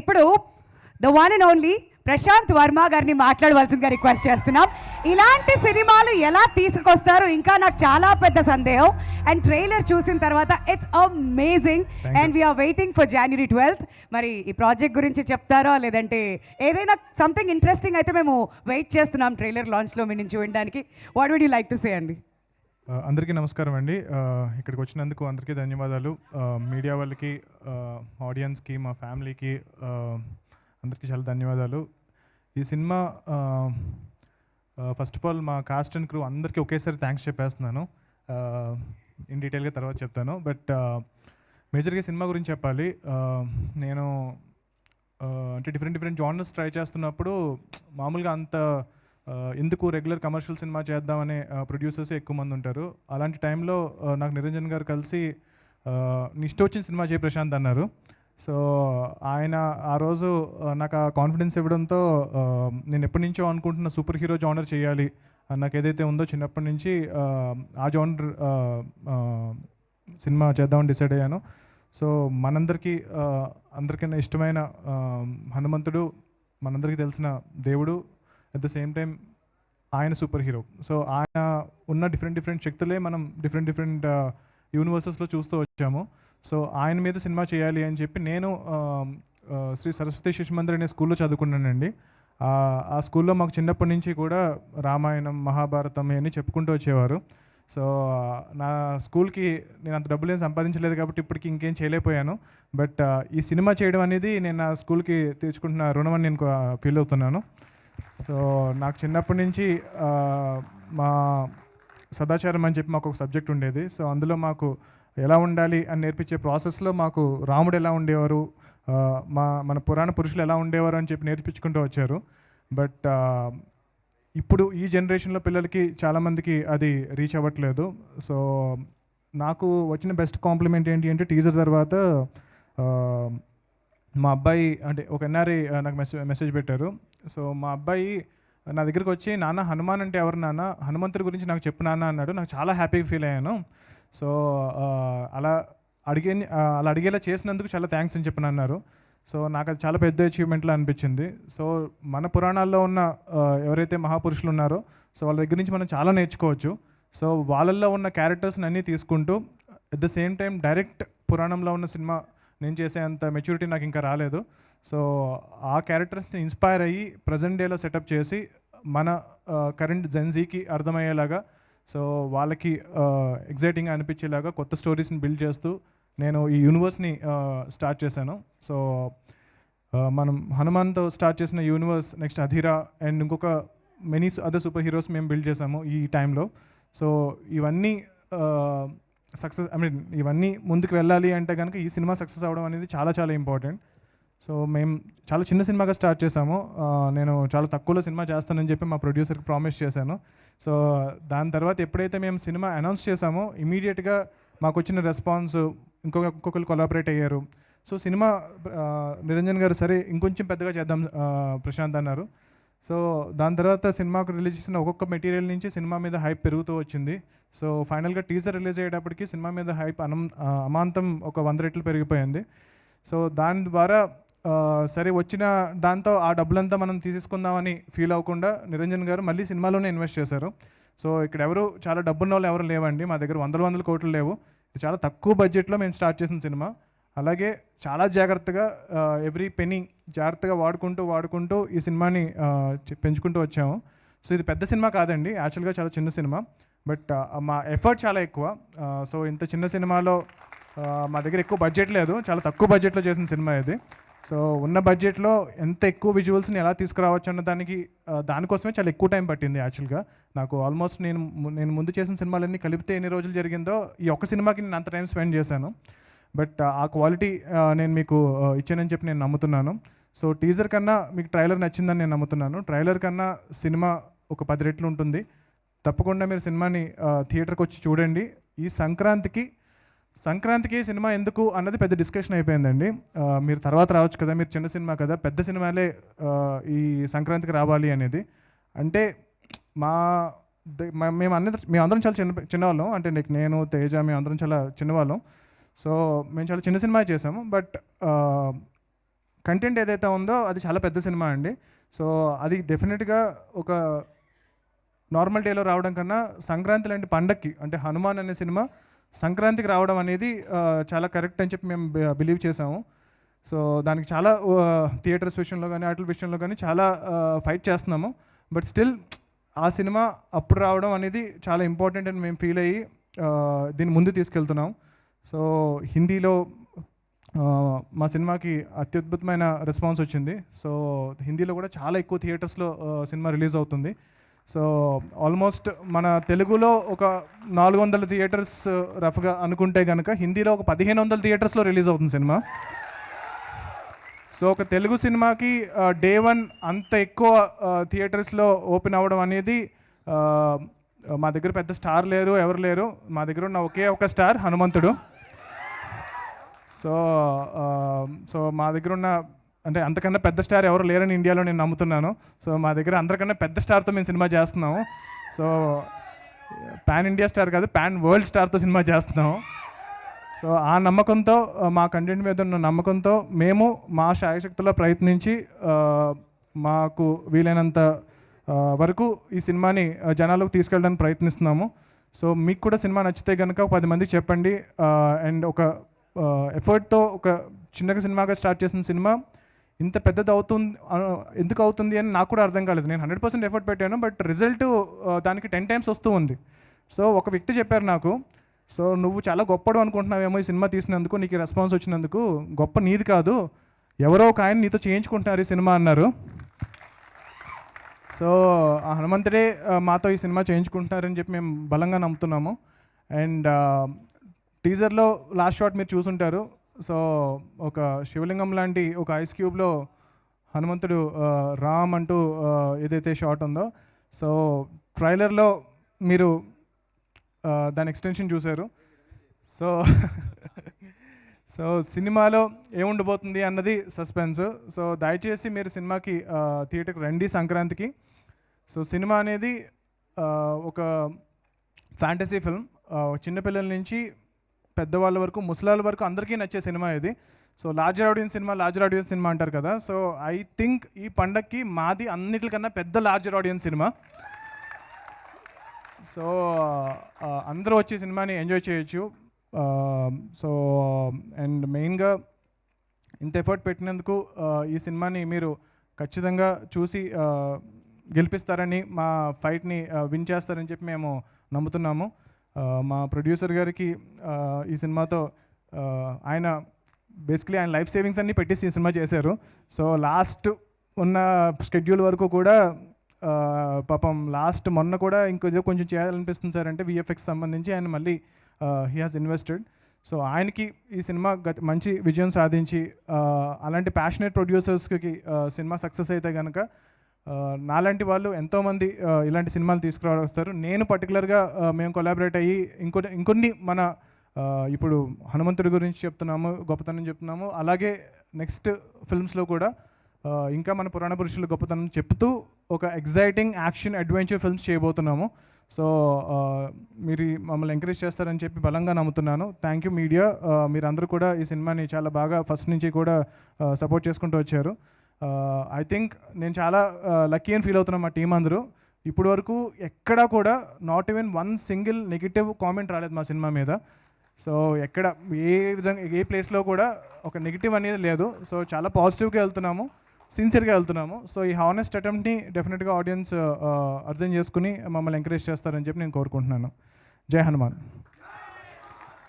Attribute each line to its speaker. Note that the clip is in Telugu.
Speaker 1: ఇప్పుడు the one and only Prashanth Varma గారిని మాట్లాడవలసిందిగా రిక్వెస్ట్ చేస్తున్నాం. ఇలాంటి సినిమాలు ఎలా తీసుకొస్తారు ఇంకా నాకు చాలా పెద్ద సందేహం. అండ్ ట్రైలర్ చూసిన తర్వాత it's amazing and we are waiting for January 12th. మరి ఈ ప్రాజెక్ట్ గురించి చెప్తారా లేదంటే ఏదైనా సంథింగ్ ఇంట్రెస్టింగ్ అయితే మేము వెయిట్ చేస్తున్నాం ట్రైలర్ లాంచ్లో మీ నుంచి వినడానికి. What would you like to say అండి?
Speaker 2: అందరికీ నమస్కారం అండి. ఇక్కడికి వచ్చినందుకు అందరికీ ధన్యవాదాలు. మీడియా వాళ్ళకి, ఆడియన్స్కి, మా ఫ్యామిలీకి అందరికీ చాలా ధన్యవాదాలు. ఈ సినిమా ఫస్ట్ ఆఫ్ ఆల్ మా కాస్ట్ అండ్ క్రూ అందరికీ ఒకేసారి థ్యాంక్స్ చెప్పేస్తున్నాను. ఇన్ డీటెయిల్గా తర్వాత చెప్తాను. బట్ మేజర్గా సినిమా గురించి చెప్పాలి. నేను అంటే డిఫరెంట్ జానర్స్ ట్రై చేస్తున్నప్పుడు మామూలుగా అంత ఎందుకు రెగ్యులర్ కమర్షియల్ సినిమా చేద్దామనే ప్రొడ్యూసర్స్ ఎక్కువ మంది ఉంటారు. అలాంటి టైంలో నాకు నిరంజన్ గారు కలిసి నీ ఇష్టం వచ్చిన సినిమా చేయి ప్రశాంత్ అన్నారు. సో ఆయన ఆ రోజు నాకు ఆ కాన్ఫిడెన్స్ ఇవ్వడంతో నేను ఎప్పటి నుంచో అనుకుంటున్న సూపర్ హీరో జానర్ చేయాలి నాకు ఏదైతే ఉందో చిన్నప్పటి నుంచి ఆ జానర్ సినిమా చేద్దామని డిసైడ్ అయ్యాను. సో మనందరికీ అందరికన్నా ఇష్టమైన హనుమంతుడు మనందరికీ తెలిసిన దేవుడు, అట్ ద సేమ్ టైం ఆయన సూపర్ హీరో. సో ఆయన ఉన్న డిఫరెంట్ శక్తులే మనం డిఫరెంట్ యూనివర్సెస్లో చూస్తూ వచ్చాము. సో ఆయన మీద సినిమా చేయాలి అని చెప్పి నేను శ్రీ సరస్వతి శిశు మందిర్ అనే స్కూల్లో చదువుకున్నానండి. ఆ స్కూల్లో మాకు చిన్నప్పటి నుంచి కూడా రామాయణం, మహాభారతం అని చెప్పుకుంటూ వచ్చేవారు. సో నా స్కూల్కి నేను అంత డబ్బులు ఏం సంపాదించలేదు కాబట్టి ఇప్పటికి ఇంకేం చేయలేకపోయాను. బట్ ఈ సినిమా చేయడం అనేది నేను నా స్కూల్కి తీర్చుకుంటున్న రుణం అని నేను ఫీల్ అవుతున్నాను. సో నాకు చిన్నప్పటి నుంచి మా సదాచారం అని చెప్పి మాకు ఒక సబ్జెక్ట్ ఉండేది. సో అందులో మాకు ఎలా ఉండాలి అని నేర్పించే ప్రాసెస్లో మాకు రాముడు ఎలా ఉండేవారు, మన పురాణ పురుషులు ఎలా ఉండేవారు అని చెప్పి నేర్పించుకుంటూ వచ్చారు. బట్ ఇప్పుడు ఈ జనరేషన్లో పిల్లలకి చాలామందికి అది రీచ్ అవ్వట్లేదు. సో నాకు వచ్చిన బెస్ట్ కాంప్లిమెంట్ ఏంటి అంటే టీజర్ తర్వాత మా అబ్బాయి అంటే ఒక ఎన్ఆర్ఐ నాకు మెసేజ్ పెట్టారు. సో మా అబ్బాయి నా దగ్గరికి వచ్చి, నాన్న హనుమాన్ అంటే ఎవరు నాన్న, హనుమంతుడి గురించి నాకు చెప్పు నాన్న అన్నాడు. నాకు చాలా హ్యాపీగా ఫీల్ అయ్యాను. సో అలా అడిగేలా చేసినందుకు చాలా థ్యాంక్స్ అని చెప్పని అన్నారు. సో నాకు అది చాలా పెద్ద అచీవ్మెంట్లా అనిపించింది. సో మన పురాణాల్లో ఉన్న ఎవరైతే మహాపురుషులు ఉన్నారో సో వాళ్ళ దగ్గర నుంచి మనం చాలా నేర్చుకోవచ్చు. సో వాళ్ళల్లో ఉన్న క్యారెక్టర్స్ని అన్నీ తీసుకుంటూ at the same time direct పురాణంలో ఉన్న సినిమా నేను చేసే అంత మెచ్యూరిటీ నాకు ఇంకా రాలేదు. సో ఆ క్యారెక్టర్స్ని ఇన్స్పైర్ అయ్యి ప్రజెంట్ డేలో సెటప్ చేసి మన కరెంట్ జెన్జీకి అర్థమయ్యేలాగా, సో వాళ్ళకి ఎగ్జైటింగ్గా అనిపించేలాగా కొత్త స్టోరీస్ని బిల్డ్ చేస్తూ నేను ఈ యూనివర్స్ని స్టార్ట్ చేశాను. సో మనం హనుమాన్తో స్టార్ట్ చేసిన యూనివర్స్ నెక్స్ట్ అధీరా అండ్ ఇంకొక మెనీ అదర్ సూపర్ హీరోస్ మేము బిల్డ్ చేసాము ఈ టైంలో. సో ఇవన్నీ సక్సెస్ ఇవన్నీ ముందుకు వెళ్ళాలి అంటే కనుక ఈ సినిమా సక్సెస్ అవ్వడం అనేది చాలా ఇంపార్టెంట్. సో మేము చాలా చిన్న సినిమాగా స్టార్ట్ చేసాము. నేను చాలా తక్కువలో సినిమా చేస్తానని చెప్పి మా ప్రొడ్యూసర్కి ప్రామిస్ చేశాను. సో దాని తర్వాత ఎప్పుడైతే మేము సినిమా అనౌన్స్ చేసామో ఇమీడియట్గా మాకు వచ్చిన రెస్పాన్స్ ఇంకొకరు కొలాబరేట్ అయ్యారు. సో సినిమా నిరంజన్ గారు సరే ఇంకొంచెం పెద్దగా చేద్దాం ప్రశాంత్ అన్నారు. సో దాని తర్వాత సినిమాకు రిలీజ్ చేసిన ఒక్కొక్క మెటీరియల్ నుంచి సినిమా మీద హైప్ పెరుగుతూ వచ్చింది. సో ఫైనల్గా టీజర్ రిలీజ్ అయ్యేటప్పటికి సినిమా మీద హైప్ అమాంతం ఒక 100 రెట్లు పెరిగిపోయింది. సో దాని ద్వారా సరే వచ్చిన దాంతో ఆ డబ్బులంతా మనం తీసేసుకుందామని ఫీల్ అవ్వకుండా నిరంజన్ గారు మళ్ళీ సినిమాలోనే ఇన్వెస్ట్ చేశారు. సో ఇక్కడ ఎవరు చాలా డబ్బున్న వాళ్ళు ఎవరు లేవండి, మా దగ్గర వందల కోట్లు లేవు. ఇది చాలా తక్కువ బడ్జెట్లో మేము స్టార్ట్ చేసిన సినిమా. అలాగే చాలా జాగ్రత్తగా ఎవ్రీ పెనీ జాగ్రత్తగా వాడుకుంటూ ఈ సినిమాని పెంచుకుంటూ వచ్చాము. సో ఇది పెద్ద సినిమా కాదండి, యాక్చువల్గా చాలా చిన్న సినిమా. బట్ మా ఎఫర్ట్ చాలా ఎక్కువ. సో ఇంత చిన్న సినిమాలో మా దగ్గర ఎక్కువ బడ్జెట్ లేదు, చాలా తక్కువ బడ్జెట్లో చేసిన సినిమా ఇది. సో ఉన్న బడ్జెట్లో ఎంత ఎక్కువ విజువల్స్ని ఎలా తీసుకురావచ్చు అన్న దానికోసమే చాలా ఎక్కువ టైం పట్టింది. యాక్చువల్గా నాకు ఆల్మోస్ట్ నేను ముందు చేసిన సినిమాలన్నీ కలిపితే ఎన్ని రోజులు జరిగిందో ఈ ఒక్క సినిమాకి నేను అంత టైం స్పెండ్ చేశాను. బట్ ఆ క్వాలిటీ నేను మీకు ఇచ్చానని చెప్పి నేను నమ్ముతున్నాను. సో టీజర్ కన్నా మీకు ట్రైలర్ నచ్చిందని నేను నమ్ముతున్నాను. ట్రైలర్ కన్నా సినిమా ఒక 10 రెట్లు ఉంటుంది. తప్పకుండా మీరు సినిమాని థియేటర్కి వచ్చి చూడండి. ఈ సంక్రాంతికి సినిమా ఎందుకు అన్నది పెద్ద డిస్కషన్ అయిపోయిందండి. మీరు తర్వాత రావచ్చు కదా, మీరు చిన్న సినిమా కదా, పెద్ద సినిమాలే ఈ సంక్రాంతికి రావాలి అనేది. అంటే మేమందరం చాలా చిన్నవాళ్ళం, అంటే నేను తేజ మేమందరం చాలా చిన్నవాళ్ళం. సో మేము చాలా చిన్న సినిమా చేసాము. బట్ కంటెంట్ ఏదైతే ఉందో అది చాలా పెద్ద సినిమా అండి. సో అది డెఫినెట్గా ఒక నార్మల్ డేలో రావడం కన్నా సంక్రాంతి లాంటి పండక్కి, అంటే హనుమాన్ అనే సినిమా సంక్రాంతికి రావడం అనేది చాలా కరెక్ట్ అని చెప్పి మేము బిలీవ్ చేసాము. సో దానికి చాలా థియేటర్స్ విషయంలో కానీ వాటి విషయంలో కానీ చాలా ఫైట్ చేస్తున్నాము. బట్ స్టిల్ ఆ సినిమా అప్పుడు రావడం అనేది చాలా ఇంపార్టెంట్ అని మేము ఫీల్ అయ్యి దీన్ని ముందు తీసుకెళ్తున్నాం. సో హిందీలో మా సినిమాకి అత్యద్భుతమైన రెస్పాన్స్ వచ్చింది. సో హిందీలో కూడా చాలా ఎక్కువ థియేటర్స్లో సినిమా రిలీజ్ అవుతుంది. సో ఆల్మోస్ట్ మన తెలుగులో ఒక 400 థియేటర్స్ రఫ్గా అనుకుంటే కనుక హిందీలో ఒక 1500 థియేటర్స్లో రిలీజ్ అవుతుంది సినిమా. సో ఒక తెలుగు సినిమాకి డే 1 అంత ఎక్కువ థియేటర్స్లో ఓపెన్ అవ్వడం అనేది, మా దగ్గర పెద్ద స్టార్ లేరు, ఎవరు లేరు. మా దగ్గర ఉన్న ఒకే ఒక స్టార్ హనుమంతుడు. సో మా దగ్గర ఉన్న, అంటే అంతకన్నా పెద్ద స్టార్ ఎవరు లేరని ఇండియాలో నేను నమ్ముతున్నాను. సో మా దగ్గర అందరికన్నా పెద్ద స్టార్తో మేము సినిమా చేస్తున్నాము. సో పాన్ ఇండియా స్టార్ కాదు, పాన్ వరల్డ్ స్టార్తో సినిమా చేస్తున్నాము. సో ఆ నమ్మకంతో, మా కంటెంట్ మీద ఉన్న నమ్మకంతో మేము మా శాయశక్తిలో ప్రయత్నించి మాకు వీలైనంత వరకు ఈ సినిమాని జనాలకు తీసుకెళ్ళడానికి ప్రయత్నిస్తున్నాము. సో మీకు కూడా సినిమా నచ్చితే కనుక 10 మందికి చెప్పండి. అండ్ ఒక ఎఫర్ట్తో ఒక చిన్నగా సినిమాగా స్టార్ట్ చేసిన సినిమా ఇంత పెద్దది అవుతుంది, ఎందుకు అవుతుంది అని నాకు కూడా అర్థం కాలేదు. నేను 100% ఎఫర్ట్ పెట్టాను, బట్ రిజల్ట్ దానికి 10 times వస్తూ ఉంది. సో ఒక వ్యక్తి చెప్పారు నాకు, సో నువ్వు చాలా గొప్పడు అనుకుంటున్నావేమో ఈ సినిమా తీసినందుకు, నీకు రెస్పాన్స్ వచ్చినందుకు. గొప్ప నీది కాదు, ఎవరో ఒక ఆయన నీతో చేయించుకుంటున్నారు ఈ సినిమా అన్నారు. సో ఆ హనుమంతుడే మాతో ఈ సినిమా చేయించుకుంటున్నారని చెప్పి మేము బలంగా నమ్ముతున్నాము. అండ్ టీజర్లో లాస్ట్ షాట్ మీరు చూసుంటారు. సో ఒక శివలింగం లాంటి ఒక ఐస్ క్యూబ్లో హనుమంతుడు రామ్ అంటూ ఏదైతే షాట్ ఉందో, సో ట్రైలర్లో మీరు దాని ఎక్స్టెన్షన్ చూశారు. సో సో సినిమాలో ఏముండబోతుంది అన్నది సస్పెన్స్. సో దయచేసి మీరు సినిమాకి థియేటర్కి రండి సంక్రాంతికి. సో సినిమా అనేది ఒక ఫ్యాంటసీ ఫిల్మ్, చిన్నపిల్లల నుంచి పెద్దవాళ్ళ వరకు, ముసలాళ్ళ వరకు అందరికీ నచ్చే సినిమా ఇది. సో లార్జర్ ఆడియన్స్ సినిమా అంటారు కదా. సో ఐ థింక్ ఈ పండక్కి మాది అన్నిటికన్నా పెద్ద లార్జర్ ఆడియన్స్ సినిమా. సో అందరూ వచ్చి సినిమాని ఎంజాయ్ చేయొచ్చు. సో అండ్ మెయిన్గా ఇంత ఎఫర్ట్ పెట్టినందుకు ఈ సినిమాని మీరు ఖచ్చితంగా చూసి గెలిపిస్తారని, మా ఫైట్ని విన్ చేస్తారని చెప్పి మేము నమ్ముతున్నాము. మా ప్రొడ్యూసర్ గారికి ఈ సినిమాతో ఆయన బేసిక్లీ ఆయన లైఫ్ సేవింగ్స్ అన్నీ పెట్టేసి ఈ సినిమా చేశారు. సో లాస్ట్ ఉన్న షెడ్యూల్ వరకు కూడా పాపం లాస్ట్ మొన్న కూడా ఇంకొద్దిగా కొంచెం చేయాలనిపిస్తుంది సార్ అంటే విఎఫ్ఎక్స్ సంబంధించి ఆయన మళ్ళీ హీ హాజ్ ఇన్వెస్టెడ్. సో ఆయనకి ఈ సినిమా మంచి విజయం సాధించి అలాంటి ప్యాషనేట్ ప్రొడ్యూసర్స్కి సినిమా సక్సెస్ అయితే కనుక నాలాంటి వాళ్ళు ఎంతోమంది ఇలాంటి సినిమాలు తీసుకురావస్తారు. నేను పర్టికులర్గా మేము కొలాబరేట్ అయ్యి ఇంకొన్ని మన ఇప్పుడు హనుమంతుడి గురించి చెప్తున్నాము, గొప్పతనం చెప్తున్నాము. అలాగే నెక్స్ట్ ఫిల్మ్స్లో కూడా ఇంకా మన పురాణ పురుషుల గొప్పతనం చెప్తూ ఒక ఎగ్జైటింగ్ యాక్షన్ అడ్వెంచర్ ఫిల్మ్స్ చేయబోతున్నాము. సో మీరు మమ్మల్ని ఎంకరేజ్ చేస్తారని చెప్పి బలంగా నమ్ముతున్నాను. థ్యాంక్ యూ మీడియా, మీరందరూ కూడా ఈ సినిమాని చాలా బాగా ఫస్ట్ నుంచి కూడా సపోర్ట్ చేసుకుంటూ వచ్చారు. ఐ థింక్ నేను చాలా లక్కీ అని ఫీల్ అవుతున్నాను. మా టీం అందరూ ఇప్పటి వరకు ఎక్కడా కూడా not even 1 single negative comment రాలేదు మా సినిమా మీద. సో ఎక్కడ ఏ విధంగా ఏ ప్లేస్లో కూడా ఒక నెగిటివ్ అనేది లేదు. సో చాలా పాజిటివ్గా వెళ్తున్నాము, సిన్సియర్గా వెళ్తున్నాము. సో ఈ హానెస్ట్ అటెంప్ట్ని డెఫినెట్గా ఆడియన్స్ అర్థం చేసుకుని మమ్మల్ని ఎంకరేజ్ చేస్తారని చెప్పి నేను కోరుకుంటున్నాను. జై హనుమాన్.